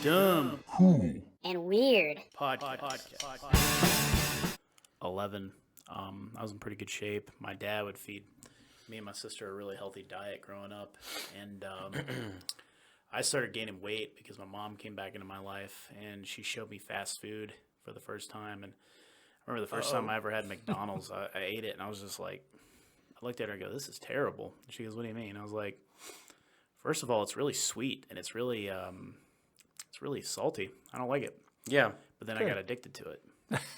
Dumb. Cool. And weird. Podcast. 11. I was in pretty good shape. My dad would feed me and my sister a really healthy diet growing up. And I started gaining weight because my mom came back into my life and she showed me fast food for the first time. And I remember the first time I ever had McDonald's, I ate it and I was just like, I looked at her and go, "This is terrible." And she goes, "What do you mean?" I was like, "First of all, it's really sweet and it's really salty. I don't like it." Yeah. But then I got addicted to it.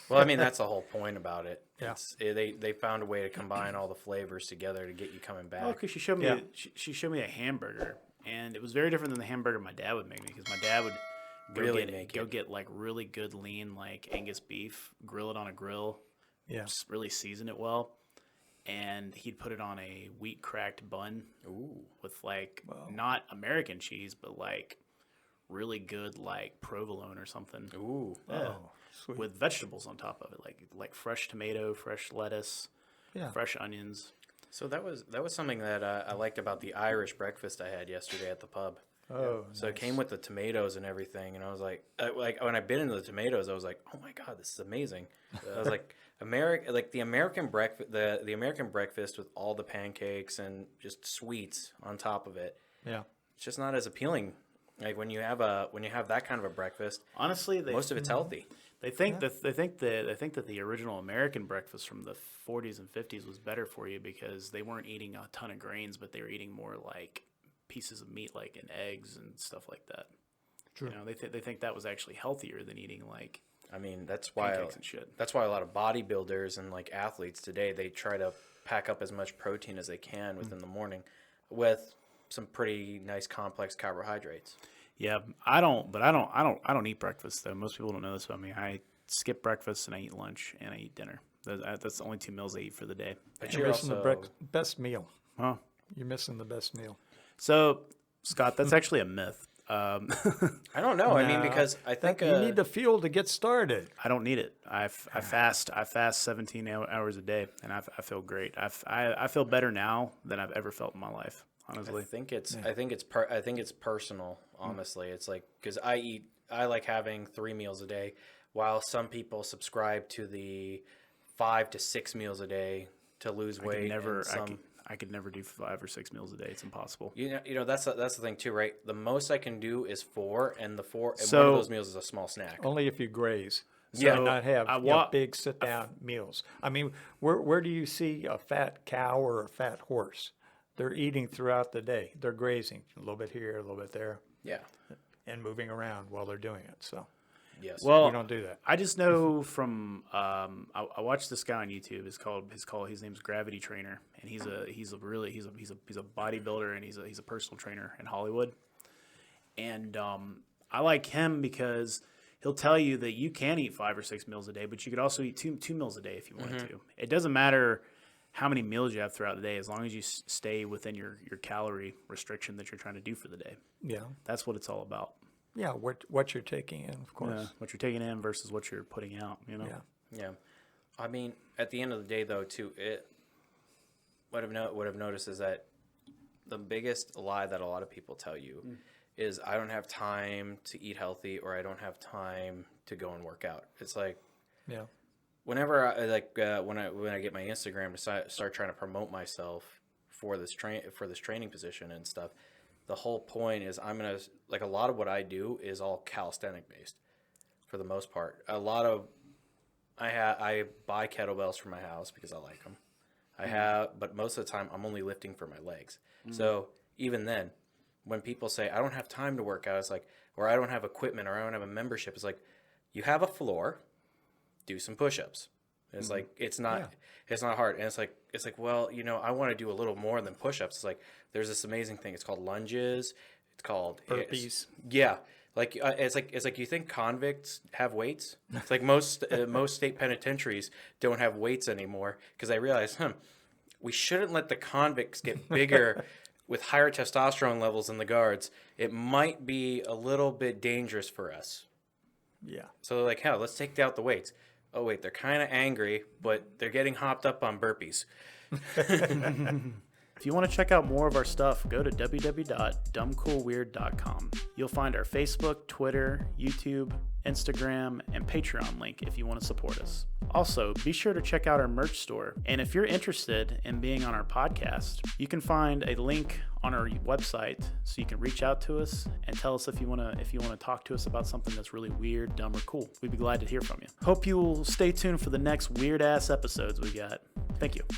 Well, I mean, that's the whole point about it. Yeah. They found a way to combine all the flavors together to get you coming back. Oh, because she showed me she showed me a hamburger, and it was very different than the hamburger my dad would make me. Because my dad would go get like really good lean like Angus beef, grill it on a grill, really season it well, and he'd put it on a wheat cracked bun. Ooh. With like not American cheese, but like really good like provolone or something. Ooh. Yeah. Oh, sweet. With vegetables on top of it, like fresh tomato, fresh lettuce, fresh onions. So that was something that I liked about the Irish breakfast I had yesterday at the pub. Oh, So it came with the tomatoes and everything, and I was like when I bit into the tomatoes, I was like, oh my god, this is amazing. I was like, the American breakfast, the American breakfast with all the pancakes and just sweets on top of it. Yeah. It's just not as appealing. Like when you have that kind of a breakfast, Honestly, most of it's healthy. They think that the original American breakfast from the 40s and 50s was better for you because they weren't eating a ton of grains, but they were eating more like pieces of meat, like and eggs and stuff like that. True. You know, they think that was actually healthier than eating like I mean, that's why pancakes and shit. that's why a lot of bodybuilders and like athletes today, they try to pack up as much protein as they can within the morning with some pretty nice complex carbohydrates. Yeah, I don't eat breakfast though. Most people don't know this about me. I skip breakfast and I eat lunch and I eat dinner. That's the only 2 meals I eat for the day. But You're you're missing also the best meal. Huh? You're missing the best meal. So, Scott, that's actually a myth. I don't know. I mean, No, because I think you need the fuel to get started. I don't need it. I fast 17 hours a day, and I feel great. I feel better now than I've ever felt in my life. Honestly, I think it's personal. Honestly, it's like because I like having 3 meals a day, while some people subscribe to the 5 to 6 meals a day to lose weight. I could never do 5 or 6 meals a day. It's impossible. You know that's the thing too, right? The most I can do is 4, and and one of So- those meals is a small snack. Only if you graze. So And not have I big sit-down meals. I mean, where do you see a fat cow or a fat horse? They're eating throughout the day. They're grazing a little bit here, a little bit there, Yeah. and moving around while they're doing it. So Yes. Well, you don't do that. I just know from I watched this guy on YouTube. His name's Gravity Trainer, and he's a bodybuilder and he's a personal trainer in Hollywood. And I like him because he'll tell you that you can eat 5 or 6 meals a day, but you could also eat two meals a day if you wanted to. It doesn't matter how many meals you have throughout the day, as long as you stay within your calorie restriction that you're trying to do for the day. Yeah. That's what it's all about. Yeah. What you're taking in, of course. Yeah, what you're taking in versus what you're putting out. You know. Yeah. Yeah, I mean, at the end of the day, though, too, what I've noticed is that the biggest lie that a lot of people tell you is I don't have time to eat healthy, or I don't have time to go and work out. It's like Yeah. whenever when I get my Instagram to start trying to promote myself for this training position and stuff, the whole point is I'm gonna like a lot of what I do is all calisthenic based, for the most part. I buy kettlebells for my house because I like them. But most of the time I'm only lifting for my legs. So even then, when people say I don't have time to work out, it's like, or I don't have equipment, or I don't have a membership, it's like, you have a floor, do some push-ups. It's like it's not hard, and it's like well, I want to do a little more than push-ups. It's like there's this amazing thing. It's called lunges. It's called Burpees. Yeah, like it's like you think convicts have weights? It's like most state penitentiaries don't have weights anymore because I realized, we shouldn't let the convicts get bigger with higher testosterone levels than the guards. It might be a little bit dangerous for us. Yeah. So they're like, hell, let's take out the weights. Oh, wait, they're kind of angry, but they're getting hopped up on burpees. If you want to check out more of our stuff, go to www.dumbcoolweird.com. You'll find our Facebook, Twitter, YouTube, Instagram, and Patreon link if you want to support us. Also, be sure to check out our merch store. And if you're interested in being on our podcast, you can find a link on our website so you can reach out to us and tell us if you want to talk to us about something that's really weird, dumb, or cool. We'd be glad to hear from you. Hope you will stay tuned for the next weird ass episodes we got. Thank you.